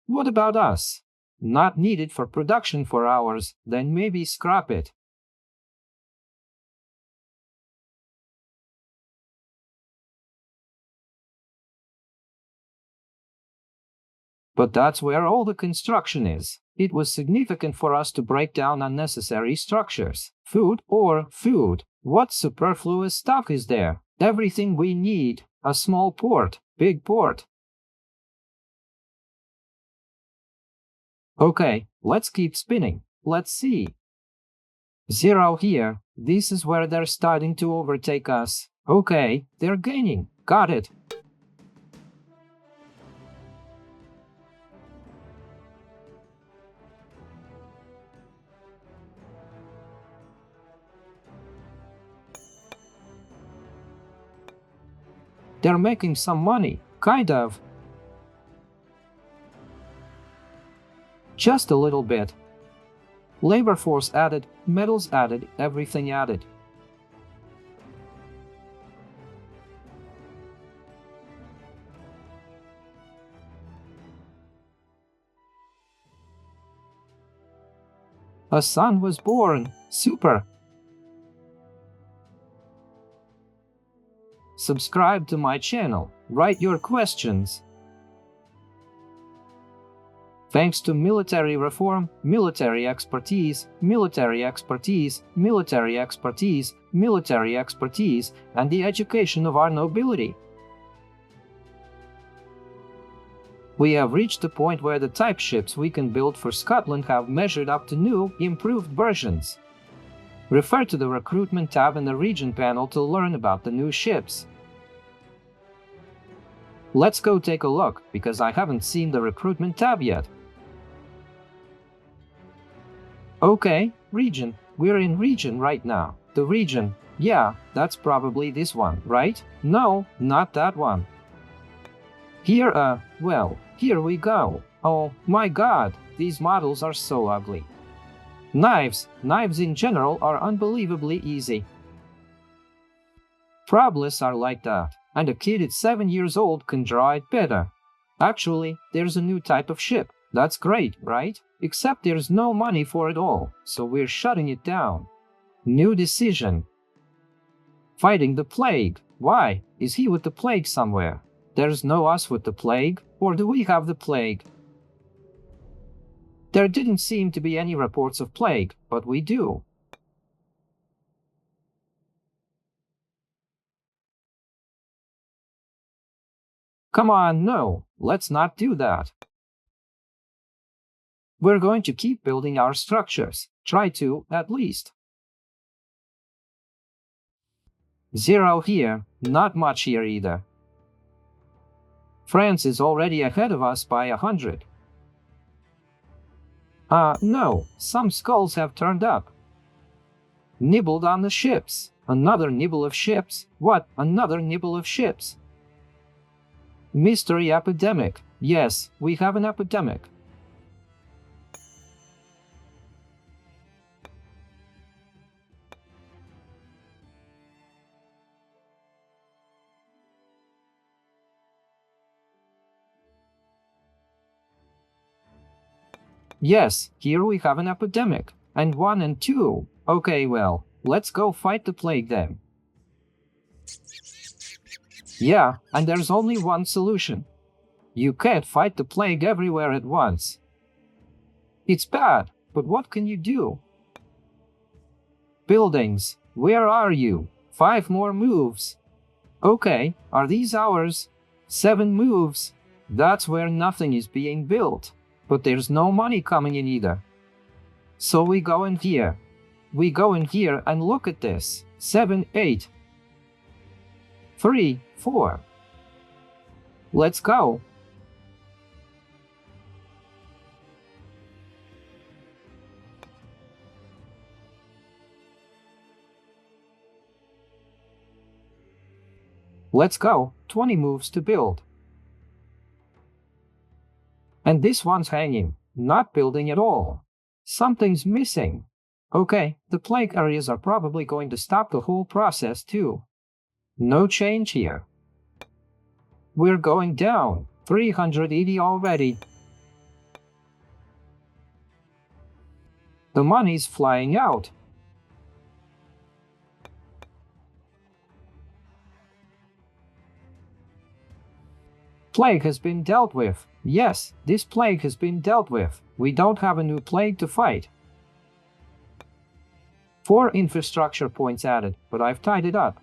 What about us? Not needed for production for ours, then maybe scrap it. But that's where all the construction is. It was significant for us to break down unnecessary structures. Food or food. What superfluous stuff is there? Everything we need. A small port, big port. Okay, let's keep spinning. Let's see. 0 here. This is where they're starting to overtake us. Okay, they're gaining. Got it. They're making some money, kind of. Just a little bit. Labor force added, metals added, everything added. A son was born. Super! Subscribe to my channel. Write your questions. Thanks to military reform, military expertise, military expertise, military expertise, military expertise, and the education of our nobility, we have reached a point where the type ships we can build for Scotland have measured up to new, improved versions. Refer to the Recruitment tab in the Region panel to learn about the new ships. Let's go take a look, because I haven't seen the Recruitment tab yet. Okay, Region. We're in Region right now. The Region. Yeah, that's probably this one, right? No, not that one. Here, well, here we go. Oh my god, these models are so ugly. Knives in general are unbelievably easy. Problems are like that, and a kid at 7 years old can draw it better. Actually, there's a new type of ship. That's great, right? Except there's no money for it all, so we're shutting it down. New decision. Fighting the plague. Why? Is he with the plague somewhere? There's no us with the plague, or do we have the plague? There didn't seem to be any reports of plague, but we do. Come on, no, let's not do that. We're going to keep building our structures. Try to, at least. 0 here, not much here either. France is already ahead of us by 100. No, some skulls have turned up. Nibbled on the ships. Another nibble of ships. What? Another nibble of ships. Mystery epidemic. Yes, we have an epidemic. Yes, here we have an epidemic. And 1 and 2. Okay, well, let's go fight the plague then. Yeah, and there's only one solution. You can't fight the plague everywhere at once. It's bad, but what can you do? Buildings, where are you? 5 more moves. Okay, are these ours? 7 moves. That's where nothing is being built. But there's no money coming in either. So we go in here. We go in here and look at this. 7, 8. 3, 4. Let's go. Let's go. 20 moves to build. And this one's hanging, not building at all. Something's missing. Okay, the plague areas are probably going to stop the whole process too. No change here. We're going down. 380 already. The money's flying out. Plague has been dealt with. Yes, this plague has been dealt with. We don't have a new plague to fight. 4 infrastructure points added, but I've tied it up.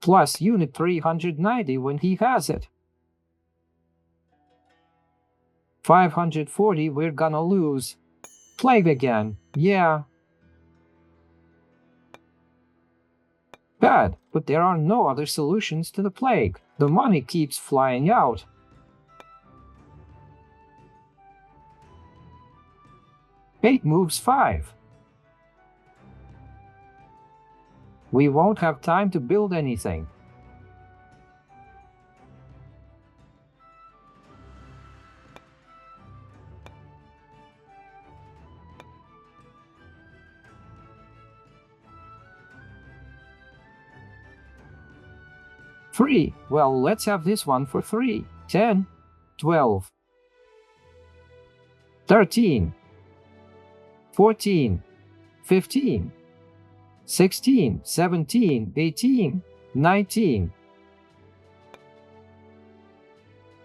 Plus unit 390 when he has it. 540 we're gonna lose. Plague again, yeah. Bad, but there are no other solutions to the plague. The money keeps flying out. Eight moves 5. We won't have time to build anything. Three. Well, let's have this one for 3. 10, 12, 13, 14, 15, 16, 17, 18, 19,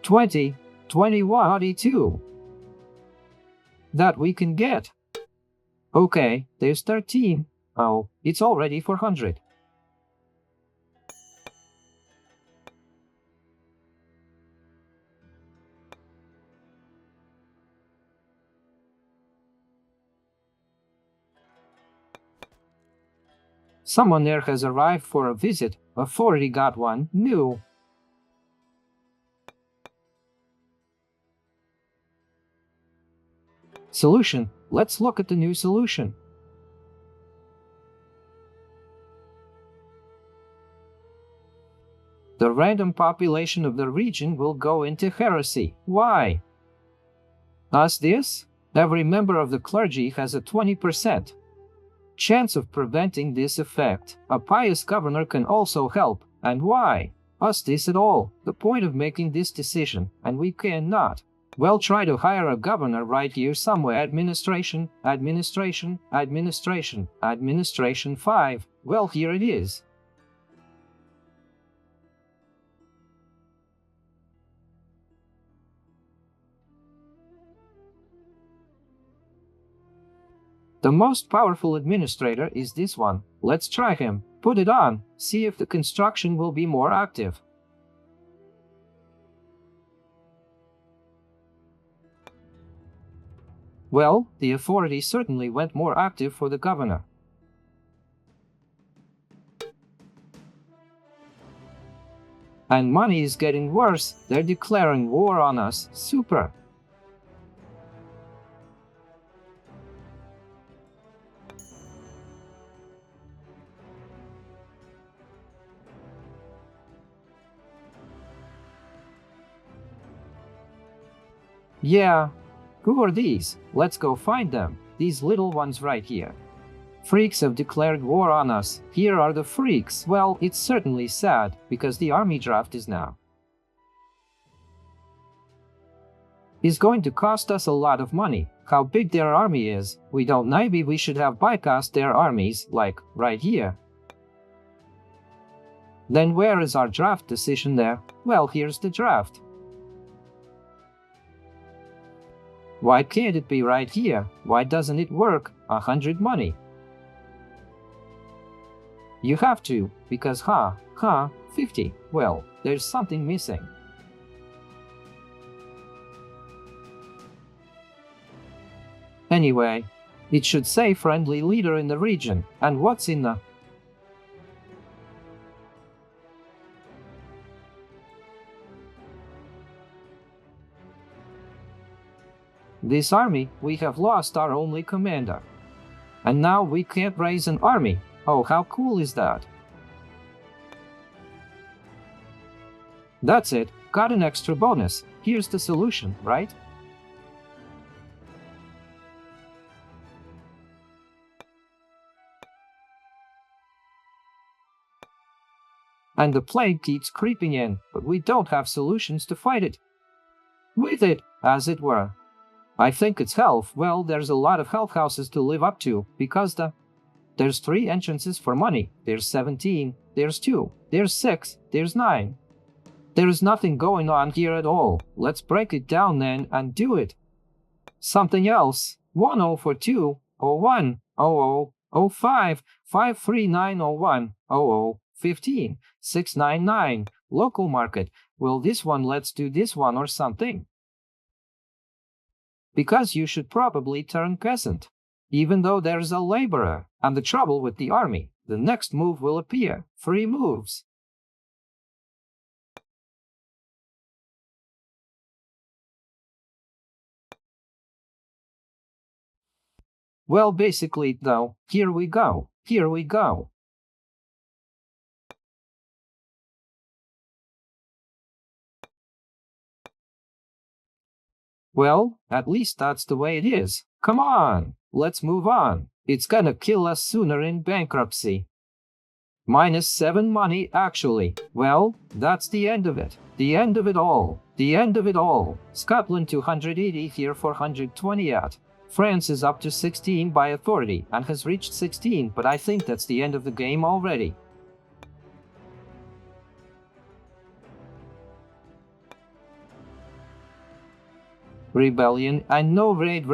20, 21, 22. That we can get. Okay, there's 13. Oh, it's already 400. Someone there has arrived for a visit. Authority got one. New. Solution. Let's look at the new solution. The random population of the region will go into heresy. Why? As this? Every member of the clergy has a 20% chance of preventing this effect. A pious governor can also help. And why? Us this at all. The point of making this decision, and we cannot. Well, try to hire a governor right here somewhere. Administration, administration, administration, administration 5. Well, here it is. The most powerful administrator is this one. Let's try him. Put it on. See if the construction will be more active. Well, the authority certainly went more active for the governor. And money is getting worse. They're declaring war on us. Super. Yeah. Who are these? Let's go find them. These little ones right here. Freaks have declared war on us. Here are the freaks. Well, it's certainly sad, because the army draft is now. Is going to cost us a lot of money. How big their army is, we don't know. Maybe we should have bypassed their armies, like, right here. Then where is our draft decision there? Well, here's the draft. Why can't it be right here? Why doesn't it work? 100 money. You have to, because 50. Well, there's something missing. Anyway, it should say friendly leader in the region. And what's in the... This army, we have lost our only commander. And now we can't raise an army. Oh, how cool is that? That's it, got an extra bonus. Here's the solution, right? And the plague keeps creeping in, but we don't have solutions to fight it. With it, as it were. I think it's health. Well, there's a lot of health houses to live up to, because there's 3 entrances for money. There's 17, there's 2, there's 6, there's 9. There's nothing going on here at all. Let's break it down then and do it. Something else. 10 for 2, 01, 00, 05, 53901, 00, 15, 699. Local market. Well, this one, let's do this one or something. Because you should probably turn peasant, even though there's a laborer. And the trouble with the army, the next move will appear. 3 moves. Well, basically, though, here we go. Here we go. Well, at least that's the way it is. Come on, let's move on. It's gonna kill us sooner in bankruptcy. -7 money, actually. Well, that's the end of it. The end of it all. The end of it all. Scotland 280 here, 420 at. France is up to 16 by authority and has reached 16, but I think that's the end of the game already. Rebellion and no raid.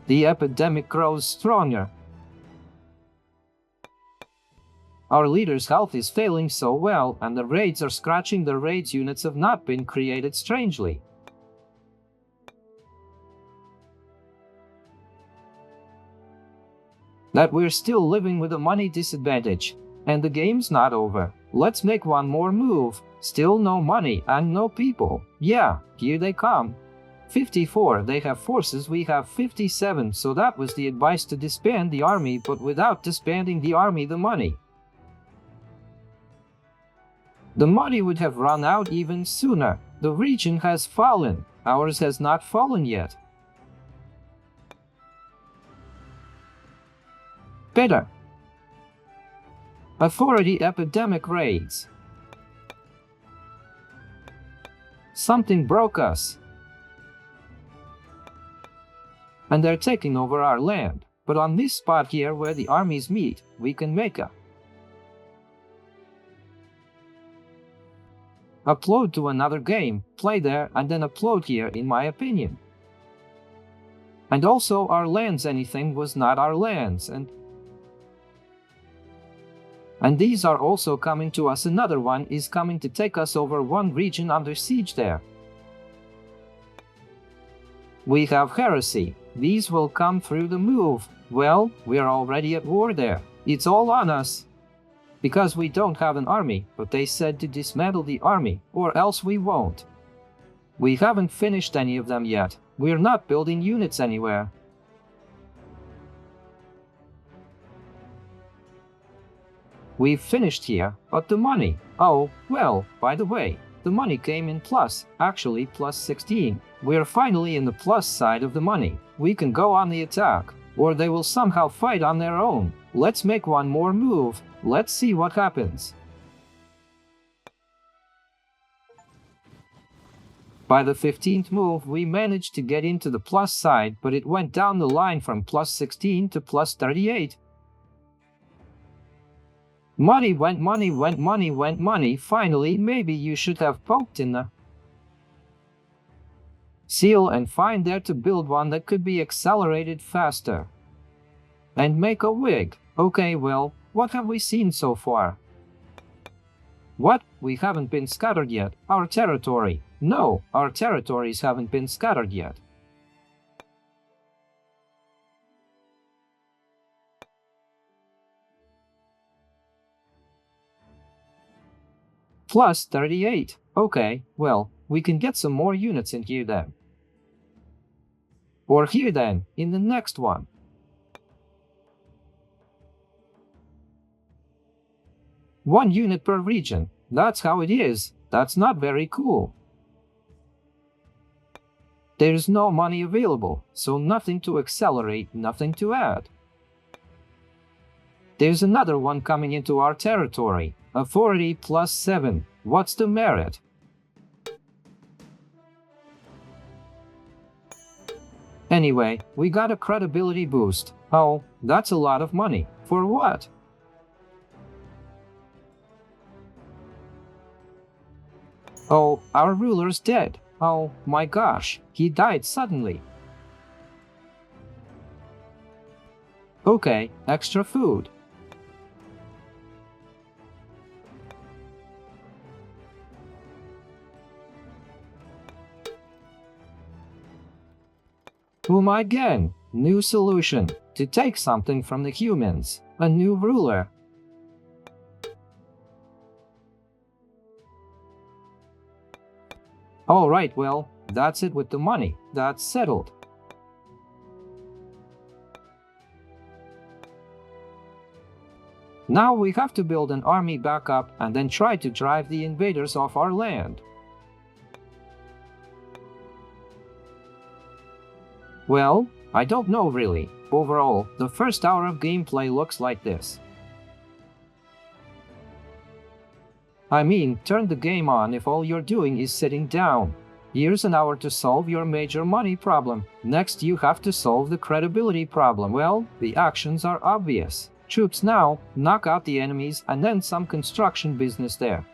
The epidemic grows stronger. Our leader's health is failing so well, and the raids are scratching. The raids units have not been created strangely. That we're still living with a money disadvantage. And the game's not over. Let's make one more move. Still no money and no people. Yeah, here they come. 54, they have forces, we have 57, so that was the advice, to disband the army, but without disbanding the army, the money. The money would have run out even sooner. The region has fallen. Ours has not fallen yet. Better. Authority epidemic raids. Something broke us. And they're taking over our land. But on this spot here where the armies meet, we can make a upload to another game, play there, and then upload here, in my opinion. And also our lands, anything was not our lands, and these are also coming to us. Another one is coming to take us over, one region under siege there. We have heresy. These will come through the move. Well, we're already at war there. It's all on us. Because we don't have an army, but they said to dismantle the army, or else we won't. We haven't finished any of them yet. We're not building units anywhere. We've finished here, but the money. Oh, well, by the way, the money came in plus, actually plus 16. We're finally in the plus side of the money. We can go on the attack, or they will somehow fight on their own. Let's make one more move. Let's see what happens. By the 15th move, we managed to get into the plus side, but it went down the line from plus 16 to plus 38. Money went, money went, money went, money. Finally, maybe you should have poked in the seal and find there to build one that could be accelerated faster. And make a wig. Okay, well, what have we seen so far? What? We haven't been scattered yet. Our territory. No, our territories haven't been scattered yet. Plus 38. Okay, well, we can get some more units in here then. Or here then, in the next one. One unit per region. That's how it is. That's not very cool. There's no money available, so nothing to accelerate, nothing to add. There's another one coming into our territory. Authority plus 7. What's the merit? Anyway, we got a credibility boost. Oh, that's a lot of money. For what? Oh, our ruler's dead. Oh my gosh, he died suddenly. Okay, extra food. Boom again! New solution. To take something from the humans. A new ruler. Alright, well, that's it with the money. That's settled. Now we have to build an army backup and then try to drive the invaders off our land. Well, I don't know really. Overall, the first hour of gameplay looks like this. I mean, turn the game on if all you're doing is sitting down. Here's an hour to solve your major money problem. Next you have to solve the credibility problem. Well, the actions are obvious. Troops now, knock out the enemies and then some construction business there.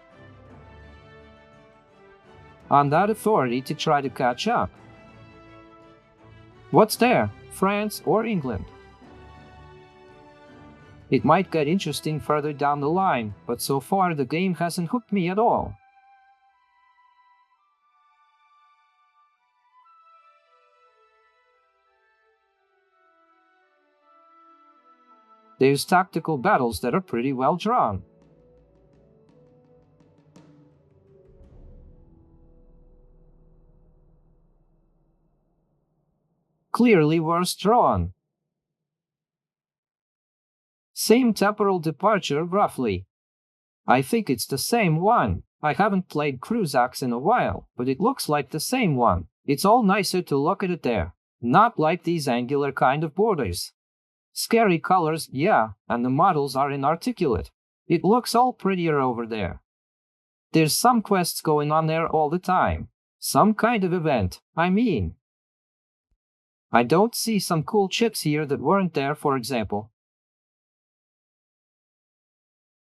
On that authority to try to catch up. What's there? France or England? It might get interesting further down the line, but so far the game hasn't hooked me at all. There's tactical battles that are pretty well drawn. Clearly worse drawn. Same temporal departure, roughly. I think it's the same one. I haven't played Crusax in a while, but it looks like the same one. It's all nicer to look at it there. Not like these angular kind of borders. Scary colors, yeah, and the models are inarticulate. It looks all prettier over there. There's some quests going on there all the time. Some kind of event, I mean. I don't see some cool chips here that weren't there, for example.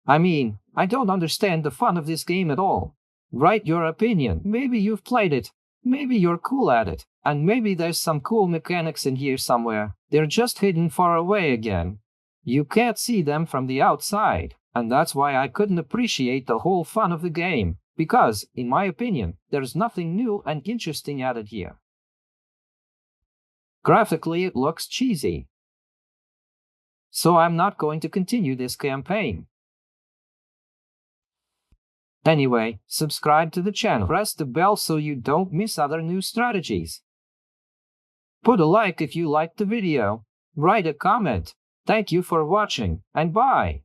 I mean, I don't understand the fun of this game at all. Write your opinion. Maybe you've played it. Maybe you're cool at it. And maybe there's some cool mechanics in here somewhere. They're just hidden far away again. You can't see them from the outside. And that's why I couldn't appreciate the whole fun of the game. Because, in my opinion, there's nothing new and interesting added here. Graphically, it looks cheesy. So I'm not going to continue this campaign. Anyway, subscribe to the channel. Press the bell so you don't miss other new strategies. Put a like if you liked the video. Write a comment. Thank you for watching, and bye!